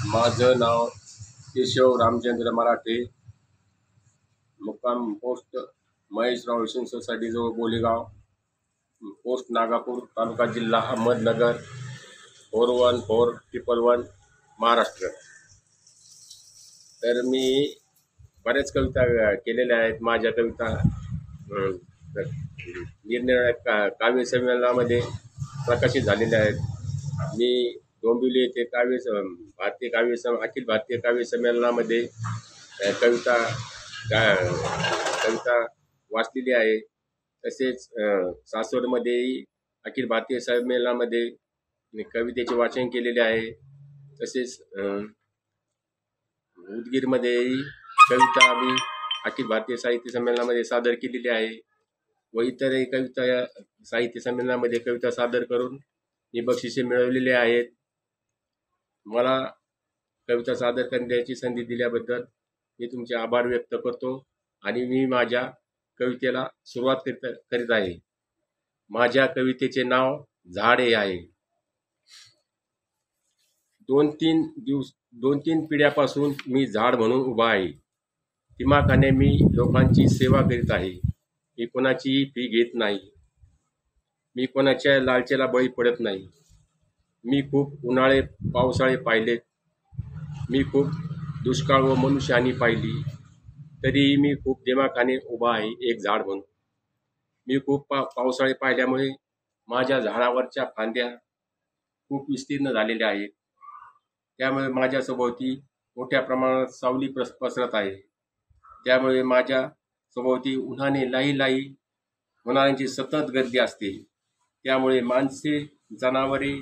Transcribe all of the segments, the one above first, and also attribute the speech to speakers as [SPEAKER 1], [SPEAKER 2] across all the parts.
[SPEAKER 1] माझं नाव केशव रामचंद्र मराठे, मुक्काम post Maheshrao Vishnu सोसायटीजवळ Bolegaon, post Nagapur, तालुका जिल्हा अहमदनगर, 414111, महाराष्ट्र. तर मी बऱ्याच कविता केलेल्या आहेत. माझ्या कविता निरनिराळ्या काव्य संमेलनामध्ये प्रकाशित झालेल्या आहेत. मी डोंबिवली येथे अखिल भारतीय काव्य संमेलनामध्ये कविता कविता वाचलेली आहे. तसेच सासवडमध्येही अखिल भारतीय संमेलनामध्ये मी कवितेचे वाचन केलेले आहे. तसेच उदगीरमध्येही कविता मी अखिल भारतीय साहित्य संमेलनामध्ये सादर केलेली आहे व इतरही कविता साहित्य संमेलनामध्ये कविता सादर करून मी बक्षिसे मिळवलेली आहेत. मला कविता सादर करण्याची संधी दिल्याबद्दल मी तुमचे आभार व्यक्त करतो आणि मी माझ्या कवितेला सुरुवात करीत आहे. माझ्या कवितेचे नाव झाड हे आहे. 2-3 पिढ्यापासून मी झाड म्हणून उभा आहे. दिमाखाने मी लोकांची सेवा करीत आहे. मी कोणाचीही फी घेत नाही. मी कोणाच्या लालचेला बळी पडत नाही. मी खूप उन्हाळे पावसाळे पाहिलेत. मी खूप दुष्काळ व मनुष्यहानी पाहिली. तरीही मी खूप दिमाखाने उभा आहे एक झाड म्हणून. मी खूप पावसाळे पाहिल्यामुळे माझ्या झाडावरच्या फांद्या खूप विस्तीर्ण झालेल्या आहेत. त्यामुळे माझ्या सभोवती मोठ्या प्रमाणात सावली पसरत आहे. त्यामुळे माझ्या सभोवती उन्हाने लाही होणाऱ्यांची सतत गर्दी असते. त्यामुळे माणसे, जनावरे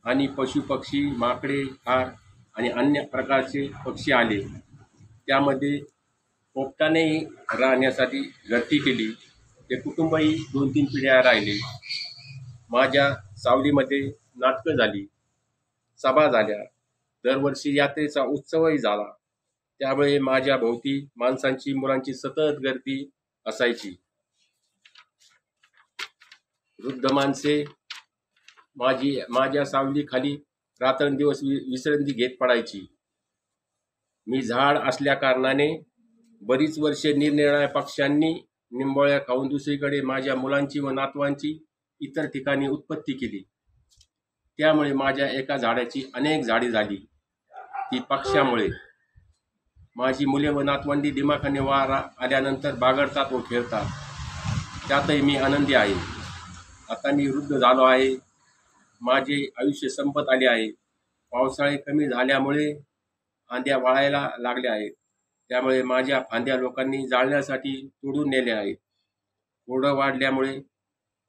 [SPEAKER 1] आणि पशुपक्षी, माकडे, हार आणि अन्य प्रकारचे पक्षी आले. त्यामध्ये पोपटाने राहण्यासाठी घरटी केली. ते कुटुंबही 2-3 पिढ्या राहिले. माझ्या सावलीमध्ये नाटकं झाली, सभा झाल्या, दरवर्षी यात्रेचा उत्सवही झाला. त्यामुळे माझ्या भोवती माणसांची, मुलांची सतत गर्दी असायची. वृद्ध माणसे माझ्या सावलीखाली रात्रंदिवस विश्रांती घेत पडायची. मी झाड असल्या कारणाने बरीच वर्षे निरनिराळ्या पक्ष्यांनी निंबोळ्या खाऊन दुसरीकडे माझ्या मुलांची व नातवांची इतर ठिकाणी उत्पत्ती केली. त्यामुळे माझ्या एका झाडाची अनेक झाडी झाली. ती पक्ष्यामुळे. माझी मुले व नातवंडी दिमाखाने वारा आल्यानंतर बागडतात व खेळतात. त्यातही मी आनंदी आहे. आता मी वृद्ध झालो आहे. माझे आयुष्य संपत आले आहे. पावसाळे कमी झाल्यामुळे फांद्या वाळायला लागल्या आहेत. त्यामुळे माझ्या फांद्या लोकांनी जाळण्यासाठी तोडून नेल्या आहेत.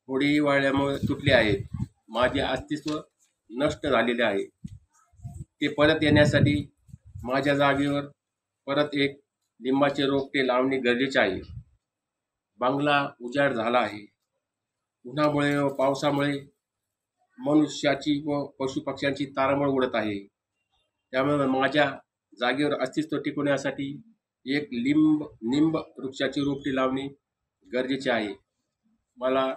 [SPEAKER 1] खोडेही वाळल्यामुळे तुटले आहेत. माझे अस्तित्व नष्ट झालेले आहे. ते परत येण्यासाठी माझ्या जागेवर परत एक लिंबाचे रोपटे लावणे गरजेचे आहे. बंगला उजाड झाला आहे. उन्हामुळे व पावसामुळे मनुष्याची व पशुपक्ष्यांची तारांबळ उडत आहे. त्यामुळे माझ्या जागेवर अस्तित्व टिकवण्यासाठी एक निंब वृक्षाची रोपटी लावणे गरजेचे आहे. मला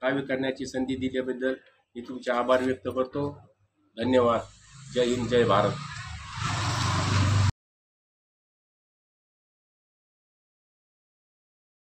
[SPEAKER 1] काव्य करण्याची संधी दिल्याबद्दल मी तुमचे आभार व्यक्त करतो. धन्यवाद. जय हिंद, जय भारत.